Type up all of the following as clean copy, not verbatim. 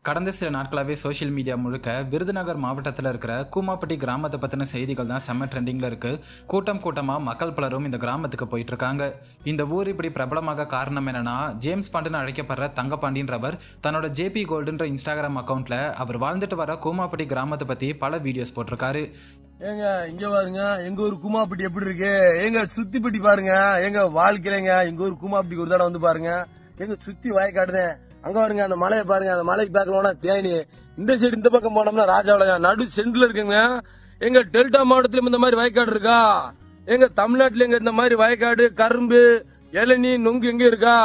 கடந்த சில நாட்களாகவே சோஷியல் மீடியா முழுக்க விருதுநகர் மாவட்டத்தில் இருக்கிற கூமாப்பட்டி கிராமத்தை பற்றின செய்திகள் தான் செம்ம ட்ரெண்டிங்கில் இருக்குது. கூட்டமாக மக்கள் பலரும் இந்த கிராமத்துக்கு போயிட்டு இருக்காங்க. இந்த ஊர் இப்படி பிரபலமாக காரணம் என்னன்னா, ஜேம்ஸ் பாண்டுன்னு அழைக்கப்படுற தங்கப்பாண்டின்றவர் தன்னோட ஜேபி கோல்டுன்ற இன்ஸ்டாகிராம் அக்கௌண்ட்டில் அவர் வாழ்ந்துட்டு வர கூமாப்பட்டி கிராமத்தை பற்றி பல வீடியோஸ் போட்டிருக்காரு. ஏங்க இங்க பாருங்க, எங்க ஊர் கூமாப்பட்டி எப்படி இருக்கு, எங்க சுத்திப்பட்டி பாருங்க, எங்க வாழ்க்கையிலங்க எங்க ஊர் கூமாப்பட்டிக்கு ஒரு தடவை வந்து பாருங்க, எங்க சுத்தி வயக்காடுதேன். அங்க பாருங்க, அந்த மலையை பாருங்க, அந்த மலைக்கு பார்க்கலாம் தேனி. இந்த சைடு இந்த பக்கம் போனோம்னா ராஜாவளங்க நடு சென்ட்ல இருக்குங்க. எங்க டெல்டா மாவட்டத்திலும் இந்த மாதிரி வயக்காடு இருக்கா? எங்க தமிழ்நாட்டுல எங்க இந்த மாதிரி வயக்காடு, கரும்பு, இளநீ, நொங்கு எங்க இருக்கா?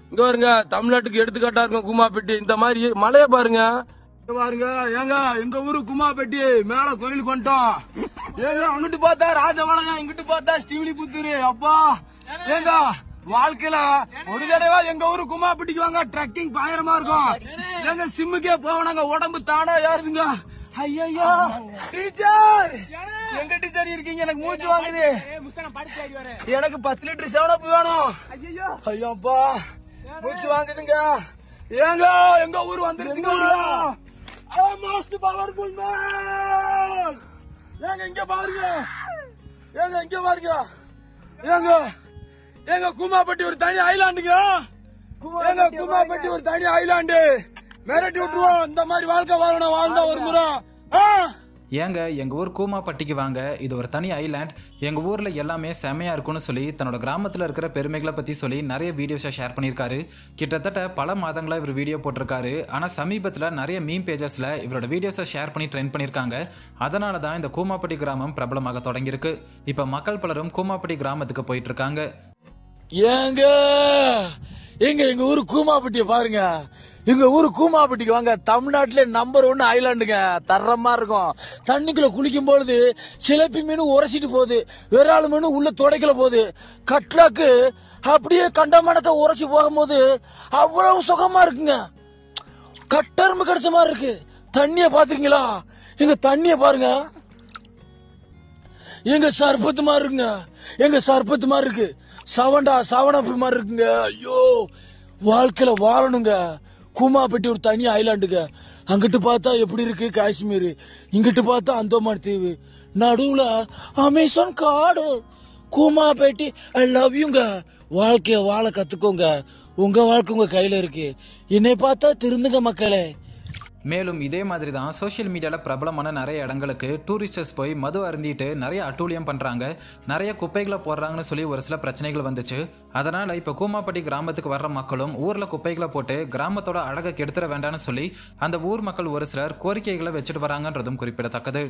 இங்க பாருங்க, தமிழ்நாட்டுக்கு எடுத்துக்காட்டா இருக்கும் கூமாப்பட்டி. இந்த மாதிரி மலையை பாருங்க பாருங்க. ஏங்க எங்க ஊரு குமாப்பட்டி மேல கோயிலுக்கு வந்துட்டோம். ஏங்க அங்கிட்டு பார்த்தா ராஜபாளையம், இங்கிட்டு பார்த்தா ஸ்ரீவில்லிபுத்தூர். அப்பா ஏங்க வாழ்க்கையில ஒரு தடவை எங்க ஊரு குமாப்பட்டிக்கு வாங்க, ட்ரக்கிங் பயங்கரமா இருக்கும். எங்க சிம்முக்கே போவனாங்க, உடம்பு தானா ஏறுதுங்க. ஐயோ டீச்சர், எங்க டீச்சர் இருக்கீங்க? எனக்கு மூச்சு வாங்குது. எனக்கு 10 லிட்டர் 7 வேணும். ஐயோப்பா மூச்சு வாங்குதுங்க. ஏங்க எங்க ஊர் வந்துருச்சுங்க. ஏங்க இங்க பாருங்க, ஏங்க இங்க பாருங்க, ஏங்க எங்க கூமாப்பட்டி ஒரு தனி ஐலாண்டுங்க. எங்க கூமாப்பட்டி ஒரு தனி ஐலாண்டு. மிரட்டி விட்டுருவோம். இந்த மாதிரி வாழ்க்கை வாழணும், வாழ்ந்தா ஒரு முறை. ஏங்க எங்கள் ஊர் கூமாப்பட்டிக்கு வாங்க, இது ஒரு தனி ஐலாண்ட், எங்கள் ஊரில் எல்லாமே செம்மையாக இருக்கும்னு சொல்லி தன்னோட கிராமத்தில் இருக்கிற பெருமைகளை பற்றி சொல்லி நிறைய வீடியோஸை ஷேர் பண்ணியிருக்காரு. கிட்டத்தட்ட பல மாதங்களாக இவர் வீடியோ போட்டிருக்காரு. ஆனால் சமீபத்தில் நிறைய மீம் பேஜஸில் இவரோட வீடியோஸை ஷேர் பண்ணி ட்ரெண்ட் பண்ணியிருக்காங்க. அதனால தான் இந்த கூமாப்பட்டி கிராமம் பிரபலமாக தொடங்கியிருக்கு. இப்போ மக்கள் பலரும் கூமாப்பட்டி கிராமத்துக்கு போயிட்டு இருக்காங்க. ஏங்க எங்க ஊரு கூமாப்பட்டிய பாருங்க, எங்க ஊரு கூமாப்பட்டிக்கு வாங்க. தமிழ்நாட்டிலே நம்பர் 1 ஐலாண்டுங்க. தரமா இருக்கும். தண்ணிக்குள்ள குளிக்கும் பொழுது சிலப்பி மீன் உரைச்சிட்டு போகுது, விரால் மீன் உள்ள துடைக்கல போகுது. கட்லாக்கு அப்படியே கண்டமானத்தை உரைச்சி போகும்போது அவ்வளவு சுகமா இருக்குங்க. கட்டரும்பு கிடைச்ச மாதிரி இருக்கு. தண்ணிய பாத்துருக்கீங்களா? எங்க தண்ணிய பாருங்க, எங்க சர்பத்து மாதிரி இருக்குங்க. எங்க சர்பத்து மாதிரி இருக்கு. சவனப்பு மாதிரி இருக்குங்க. ஐயோ வாழ்க்கையில வாழணுங்க. கூமாப்பட்டி ஒரு தனி ஐலாண்டுங்க. அங்கிட்டு பார்த்தா எப்படி இருக்கு காஷ்மீர், இங்கிட்டு பார்த்தா அந்தமான் தீவு, நடுவுல அமேசான் காடு. கூமாப்பட்டி ஐ லவ் யூங்க. வாழ்க்கைய வாழ கத்துக்கோங்க. உங்க வாழ்க்கை உங்க கையில இருக்கு. என்னை பார்த்தா திருந்துங்க மக்களே. மேலும் இதே மாதிரி தான் சோஷியல் மீடியாவில் பிரபலமான நிறைய இடங்களுக்கு டூரிஸ்டர்ஸ் போய் மது அருந்திட்டு நிறைய அட்டூழியம் பண்ணுறாங்க, நிறைய குப்பைகளை போடுறாங்கன்னு சொல்லி ஒரு சில பிரச்சனைகள் வந்துச்சு. அதனால் இப்போ கூமாப்பட்டி கிராமத்துக்கு வர்ற மக்களும் ஊரில் குப்பைகளை போட்டு கிராமத்தோட அழகை கெடுத்துட வேண்டாம்னு சொல்லி அந்த ஊர் மக்கள் ஒரு சிலர் கோரிக்கைகளை வச்சுட்டு வராங்கன்றதும் குறிப்பிடத்தக்கது.